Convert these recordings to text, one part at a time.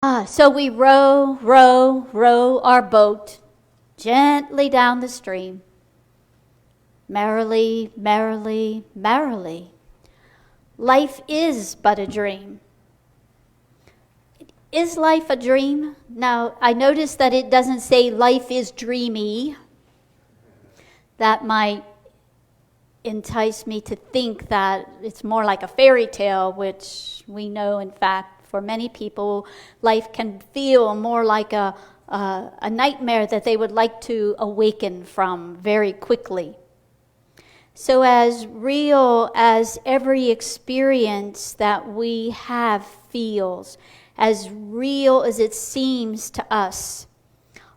So we row, row, row our boat gently down the stream. Merrily, merrily, merrily. Life is but a dream. Is life a dream? Now, I notice that it doesn't say life is dreamy. That might entice me to think that it's more like a fairy tale, which we know, in fact, for many people, life can feel more like a nightmare that they would like to awaken from very quickly. So as real as every experience that we have feels, as real as it seems to us,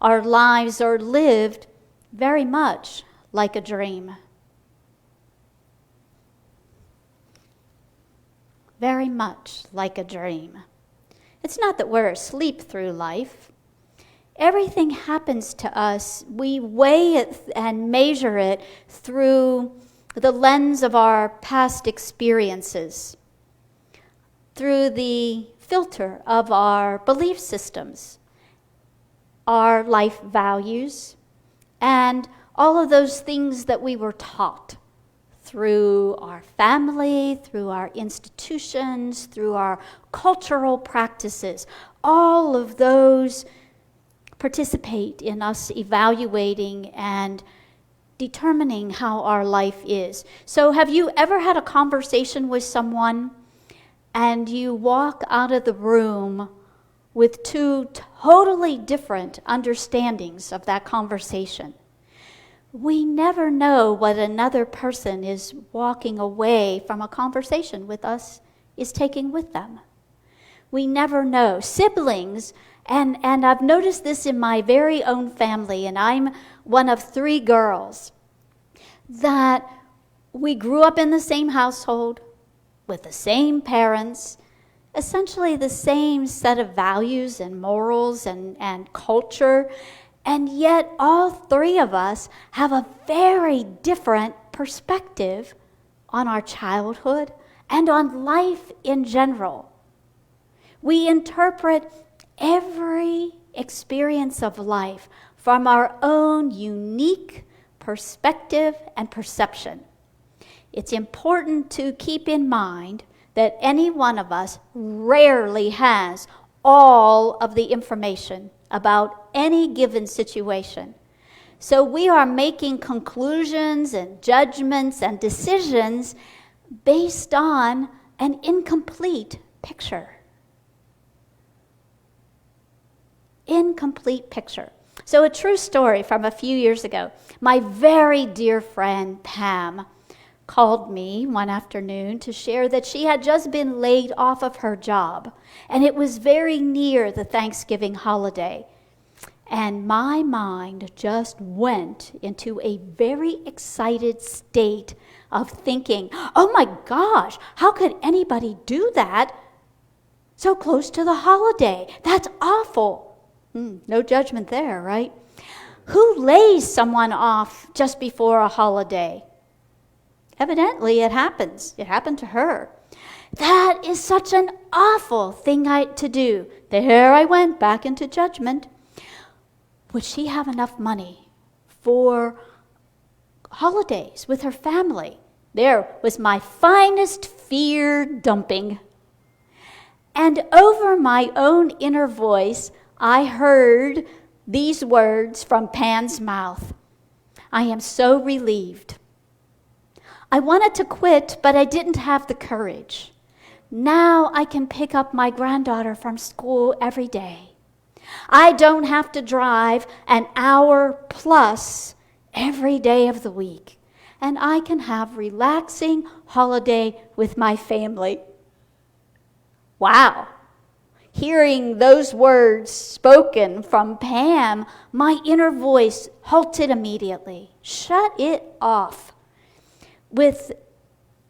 our lives are lived very much like a dream. Very much like a dream. It's not that we're asleep through life. Everything happens to us. We weigh it and measure it through the lens of our past experiences, through the filter of our belief systems, our life values, and all of those things that we were taught through our family, through our institutions, through our cultural practices. All of those participate in us evaluating and determining how our life is. So have you ever had a conversation with someone and you walk out of the room with two totally different understandings of that conversation? We never know what another person is walking away from a conversation with us is taking with them. We never know. Siblings, and I've noticed this in my very own family, and I'm one of 3 girls, that we grew up in the same household, with the same parents, essentially the same set of values and morals and culture, and yet all 3 of us have a very different perspective on our childhood and on life in general. We interpret every experience of life from our own unique perspective and perception. It's important to keep in mind that any one of us rarely has all of the information about any given situation. So we are making conclusions and judgments and decisions based on an incomplete picture. Incomplete picture. So a true story from a few years ago. My very dear friend Pam called me one afternoon to share that she had just been laid off of her job, and it was very near the Thanksgiving holiday. And my mind just went into a very excited state of thinking, oh my gosh, how could anybody do that so close to the holiday? That's awful. No judgment there, right? Who lays someone off just before a holiday? Evidently, it happens. It happened to her. That is such an awful thing to do. There I went back into judgment. Would she have enough money for holidays with her family? There was my finest fear dumping. And over my own inner voice, I heard these words from Pam's mouth. I am so relieved. I wanted to quit, but I didn't have the courage. Now I can pick up my granddaughter from school every day. I don't have to drive an hour plus every day of the week, and I can have relaxing holiday with my family. Wow. Hearing those words spoken from Pam, my inner voice halted immediately. Shut it off. With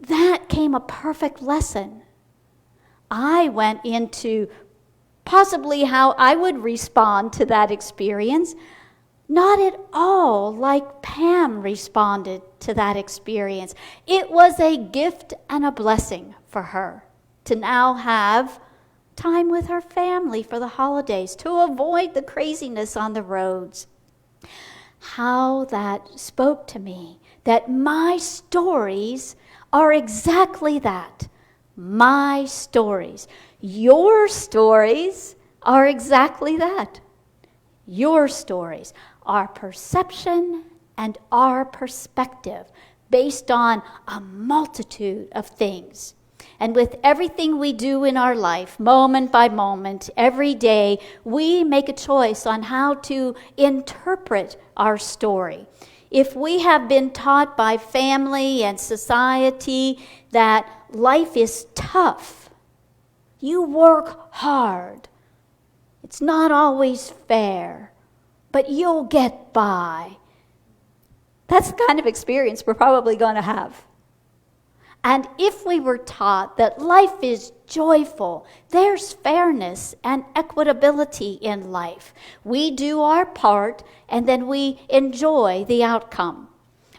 that came a perfect lesson. I went into possibly how I would respond to that experience, not at all like Pam responded to that experience. It was a gift and a blessing for her to now have time with her family for the holidays, to avoid the craziness on the roads. How that spoke to me, that my stories are exactly that. My stories. Your stories are exactly that. Your stories. Our perception and our perspective based on a multitude of things. And with everything we do in our life, moment by moment, every day, we make a choice on how to interpret our story. If we have been taught by family and society that life is tough, you work hard, it's not always fair, but you'll get by. That's the kind of experience we're probably going to have. And if we were taught that life is joyful, there's fairness and equitability in life. We do our part and then we enjoy the outcome.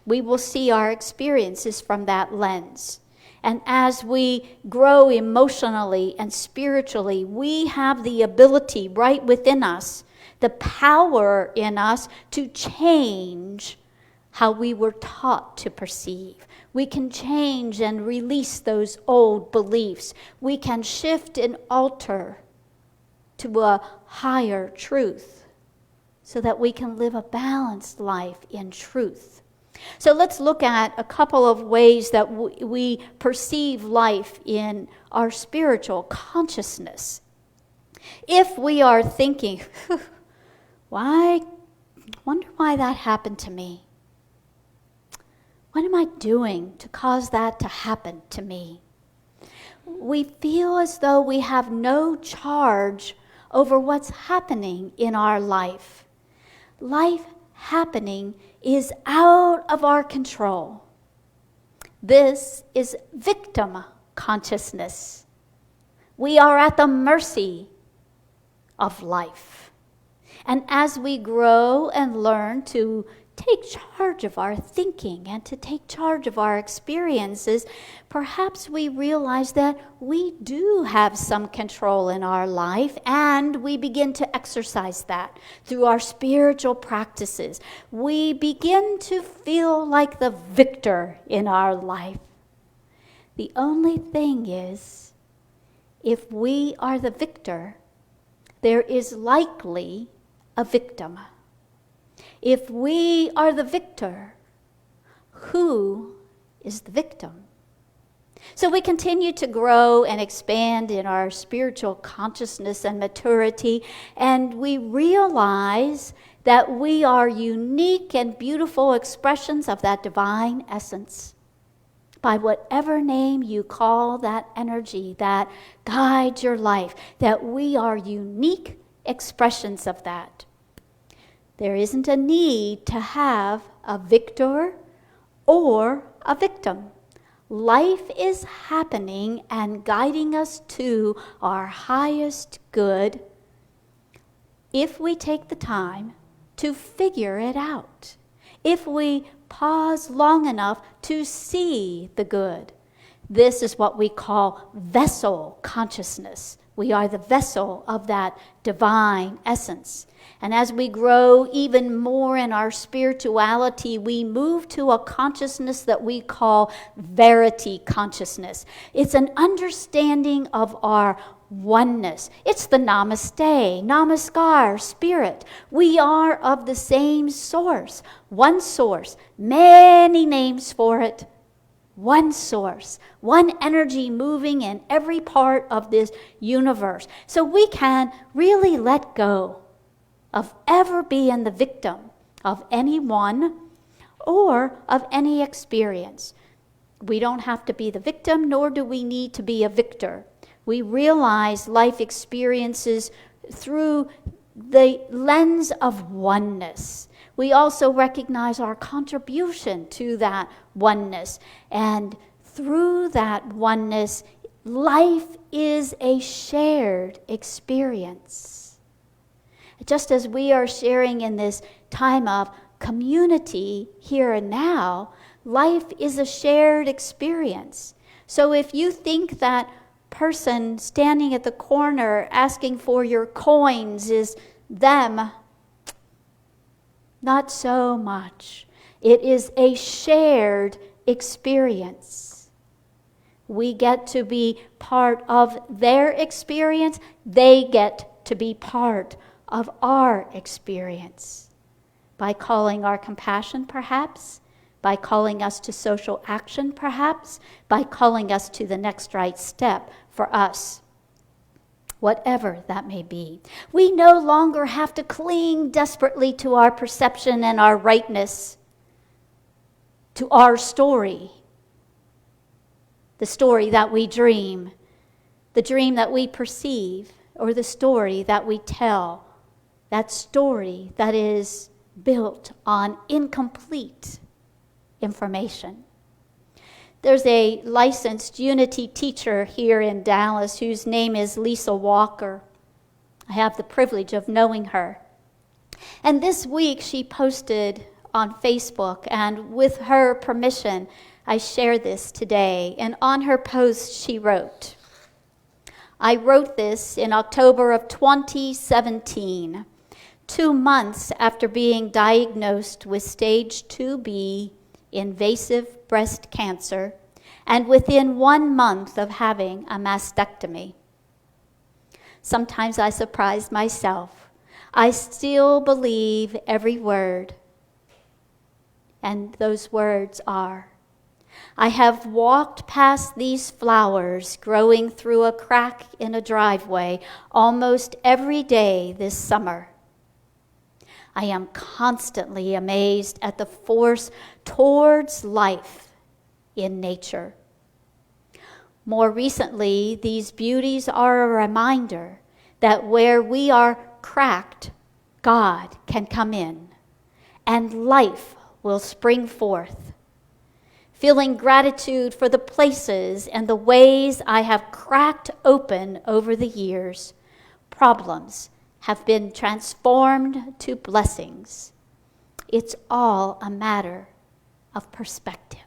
We will see our experiences from that lens. And as we grow emotionally and spiritually, we have the ability right within us, the power in us to change how we were taught to perceive. We can change and release those old beliefs. We can shift and alter to a higher truth so that we can live a balanced life in truth. So let's look at a couple of ways that we perceive life in our spiritual consciousness. If we are thinking, wonder why that happened to me? What am I doing to cause that to happen to me? We feel as though we have no charge over what's happening in our life. Life happening is out of our control. This is victim consciousness. We are at the mercy of life. And as we grow and learn to take charge of our thinking and to take charge of our experiences, perhaps we realize that we do have some control in our life, and we begin to exercise that through our spiritual practices. We begin to feel like the victor in our life. The only thing is, if we are the victor, there is likely a victim. If we are the victor, who is the victim? So we continue to grow and expand in our spiritual consciousness and maturity, and we realize that we are unique and beautiful expressions of that divine essence. By whatever name you call that energy that guides your life, that we are unique expressions of that. There isn't a need to have a victor or a victim. Life is happening and guiding us to our highest good if we take the time to figure it out. If we pause long enough to see the good. This is what we call vessel consciousness. We are the vessel of that divine essence. And as we grow even more in our spirituality, we move to a consciousness that we call verity consciousness. It's an understanding of our oneness. It's the namaste, namaskar spirit. We are of the same source, one source, many names for it. One source, one energy moving in every part of this universe. So we can really let go of ever being the victim of anyone or of any experience. We don't have to be the victim, nor do we need to be a victor. We realize life experiences through the lens of oneness. We also recognize our contribution to that oneness. And through that oneness, life is a shared experience. Just as we are sharing in this time of community here and now, life is a shared experience. So if you think that person standing at the corner asking for your coins is them. Not so much. It is a shared experience. We get to be part of their experience. They get to be part of our experience. By calling our compassion, perhaps. By calling us to social action, perhaps. By calling us to the next right step for us. Whatever that may be. We no longer have to cling desperately to our perception and our rightness, to our story, the story that we dream, the dream that we perceive, or the story that we tell, that story that is built on incomplete information. There's a licensed Unity teacher here in Dallas whose name is Lisa Walker. I have the privilege of knowing her. And this week she posted on Facebook, and with her permission, I share this today. And on her post she wrote, I wrote this in October of 2017, 2 months after being diagnosed with stage 2B invasive breast cancer, and within 1 month of having a mastectomy. Sometimes I surprise myself. I still believe every word. And those words are, I have walked past these flowers growing through a crack in a driveway almost every day this summer. I am constantly amazed at the force towards life in nature. More recently, these beauties are a reminder that where we are cracked, God can come in, and life will spring forth. Feeling gratitude for the places and the ways I have cracked open over the years, problems have been transformed to blessings. It's all a matter of perspective.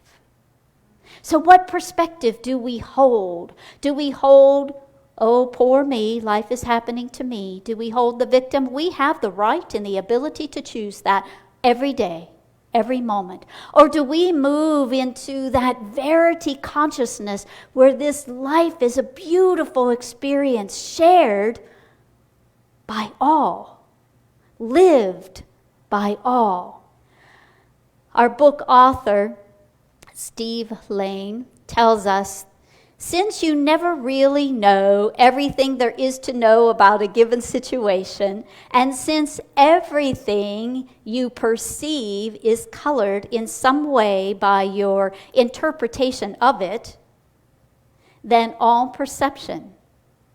So what perspective do we hold? Do we hold, oh, poor me, life is happening to me? Do we hold the victim? We have the right and the ability to choose that every day, every moment. Or do we move into that verity consciousness where this life is a beautiful experience shared by all, lived by all? Our book author, Steve Lane, tells us, since you never really know everything there is to know about a given situation, and since everything you perceive is colored in some way by your interpretation of it, then all perception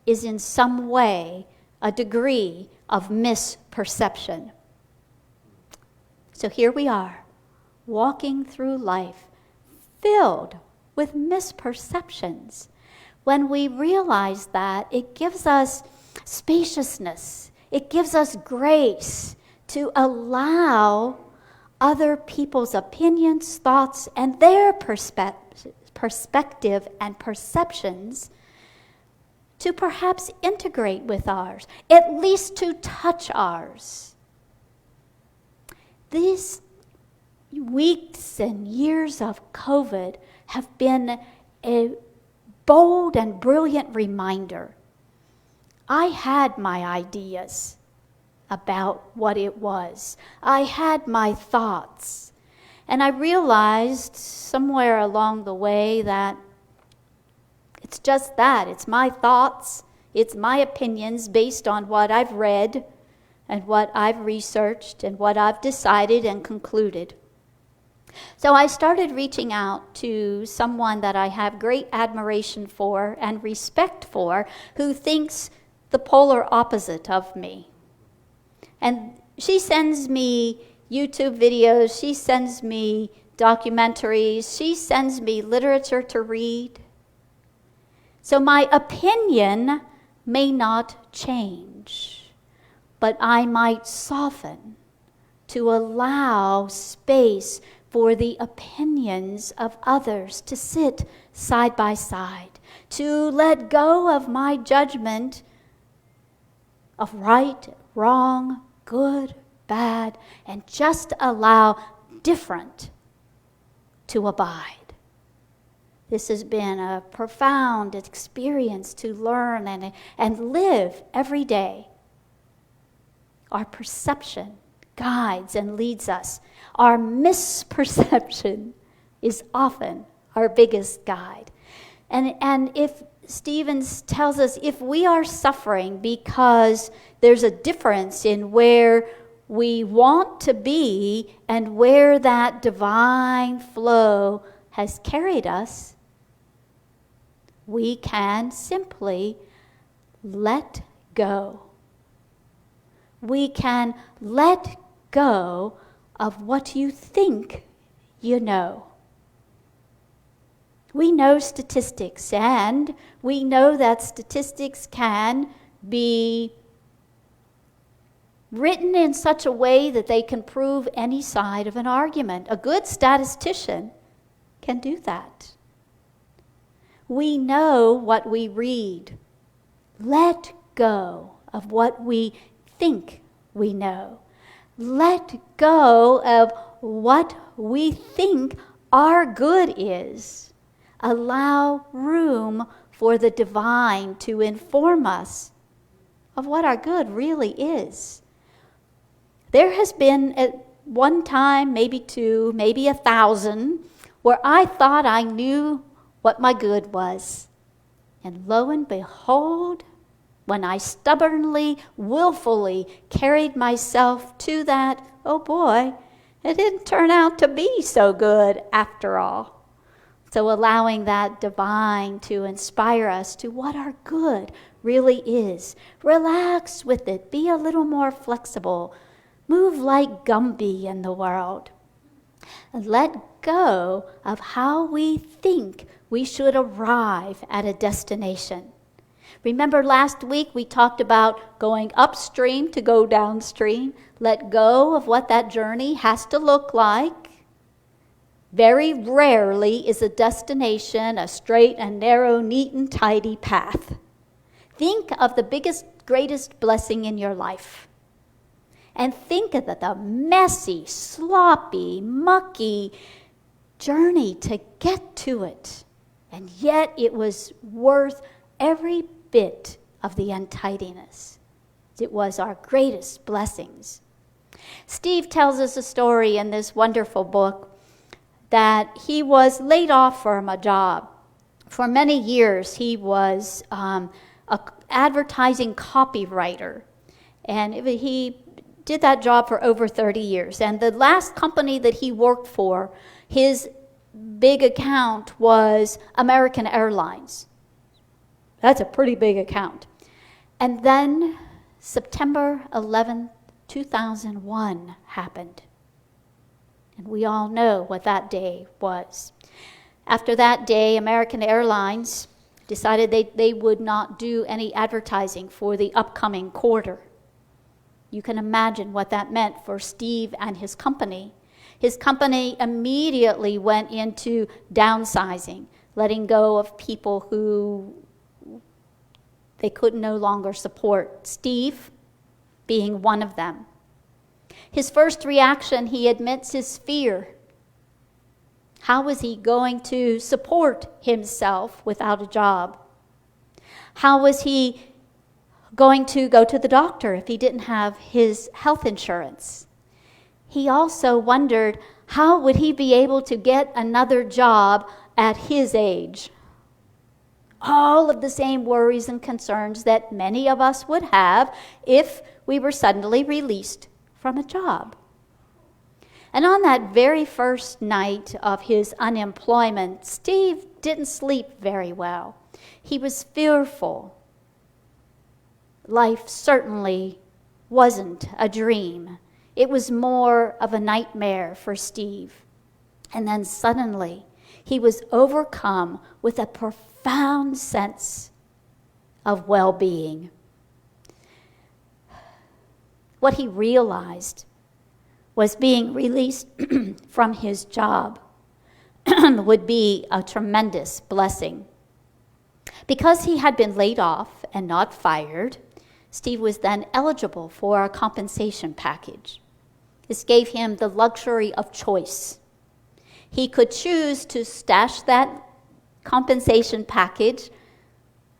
is in some way a degree of misperception. So here we are, walking through life, filled with misperceptions. When we realize that, it gives us spaciousness. It gives us grace to allow other people's opinions, thoughts, and their perspective and perceptions to perhaps integrate with ours, at least to touch ours. These weeks and years of COVID have been a bold and brilliant reminder. I had my ideas about what it was. I had my thoughts. And I realized somewhere along the way that it's just that. It's my thoughts. It's my opinions based on what I've read and what I've researched and what I've decided and concluded. So I started reaching out to someone that I have great admiration for and respect for, who thinks the polar opposite of me. And she sends me YouTube videos, she sends me documentaries, she sends me literature to read. So my opinion may not change, but I might soften to allow space for the opinions of others to sit side by side, to let go of my judgment of right, wrong, good, bad, and just allow different to abide. This has been a profound experience to learn and live every day. Our perception guides and leads us. Our misperception is often our biggest guide. And if Stevens tells us if we are suffering because there's a difference in where we want to be and where that divine flow has carried us, we can simply let go. We can let go of what you think you know. We know statistics, and we know that statistics can be written in such a way that they can prove any side of an argument. A good statistician can do that. We know what we read. Let go of what we think we know. Let go of what we think our good is. Allow room for the divine to inform us of what our good really is. There has been at one time, maybe two, maybe 1,000, where I thought I knew what my good was. And lo and behold, when I stubbornly, willfully carried myself to that, oh boy, it didn't turn out to be so good after all. So allowing that divine to inspire us to what our good really is. Relax with it. Be a little more flexible. Move like Gumby in the world. And let go of how we think we should arrive at a destination. Remember last week we talked about going upstream to go downstream. Let go of what that journey has to look like. Very rarely is a destination a straight and narrow, neat and tidy path. Think of the biggest, greatest blessing in your life. And think of the messy, sloppy, mucky journey to get to it. And yet it was worth every bit of the untidiness. It was our greatest blessings. Steve tells us a story in this wonderful book that he was laid off from a job. For many years, he was an advertising copywriter. And he did that job for over 30 years. And the last company that he worked for, his big account was American Airlines. That's a pretty big account. And then September 11th, 2001 happened. And we all know what that day was. After that day, American Airlines decided they would not do any advertising for the upcoming quarter. You can imagine what that meant for Steve and his company. His company immediately went into downsizing, letting go of people who they could no longer support, Steve being one of them. His first reaction, he admits, is fear. How was he going to support himself without a job? How was he going to go to the doctor if he didn't have his health insurance? He also wondered, how would he be able to get another job at his age? All of the same worries and concerns that many of us would have if we were suddenly released from a job. And on that very first night of his unemployment, Steve didn't sleep very well. He was fearful. Life certainly wasn't a dream. It was more of a nightmare for Steve. And then suddenly, he was overcome with a profound sense of well-being. What he realized was being released from his job would be a tremendous blessing. Because he had been laid off and not fired, Steve was then eligible for a compensation package. This gave him the luxury of choice. He could choose to stash that compensation package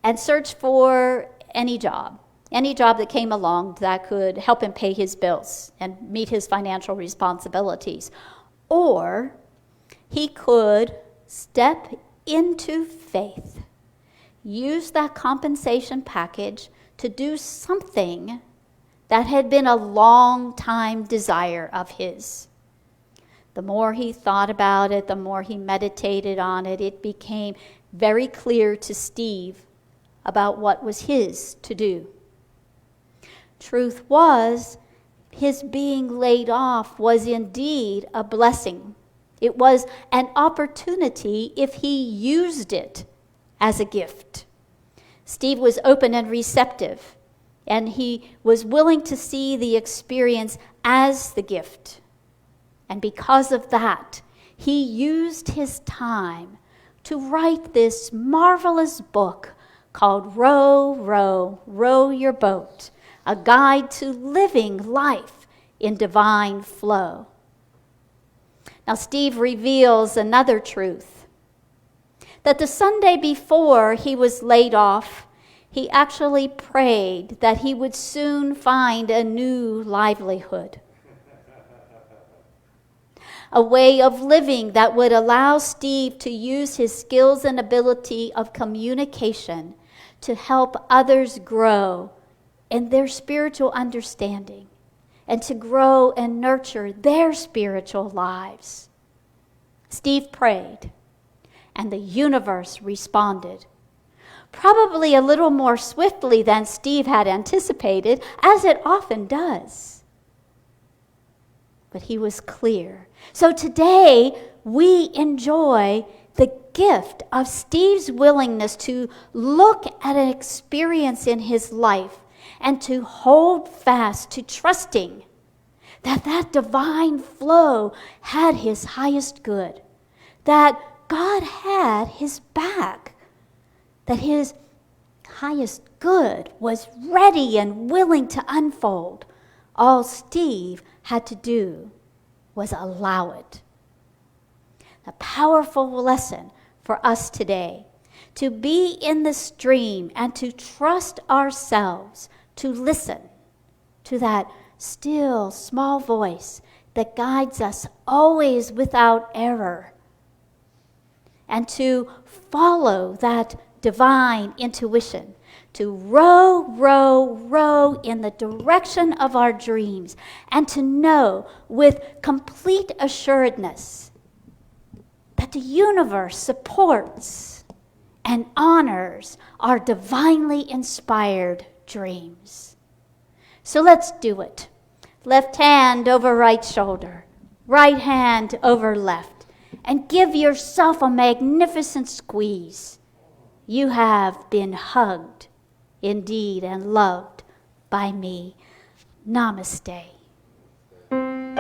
and search for any job that came along that could help him pay his bills and meet his financial responsibilities. Or he could step into faith, use that compensation package to do something that had been a long time desire of his. The more he thought about it, the more he meditated on it, it became very clear to Steve about what was his to do. Truth was, his being laid off was indeed a blessing. It was an opportunity if he used it as a gift. Steve was open and receptive, and he was willing to see the experience as the gift. And because of that, he used his time to write this marvelous book called Row, Row, Row Your Boat, a guide to living life in divine flow. Now, Steve reveals another truth, that the Sunday before he was laid off, he actually prayed that he would soon find a new livelihood, a way of living that would allow Steve to use his skills and ability of communication to help others grow in their spiritual understanding and to grow and nurture their spiritual lives. Steve prayed, and the universe responded, probably a little more swiftly than Steve had anticipated, as it often does. But he was clear. So today, we enjoy the gift of Steve's willingness to look at an experience in his life and to hold fast to trusting that that divine flow had his highest good, that God had his back, that his highest good was ready and willing to unfold. All Steve had to do was allow it. A powerful lesson for us today, to be in the stream and to trust ourselves, to listen to that still small voice that guides us always without error, and to follow that divine intuition, to row, row, row in the direction of our dreams, and to know with complete assuredness that the universe supports and honors our divinely inspired dreams. So let's do it. Left hand over right shoulder, right hand over left, and give yourself a magnificent squeeze. You have been hugged, indeed, and loved by me. Namaste.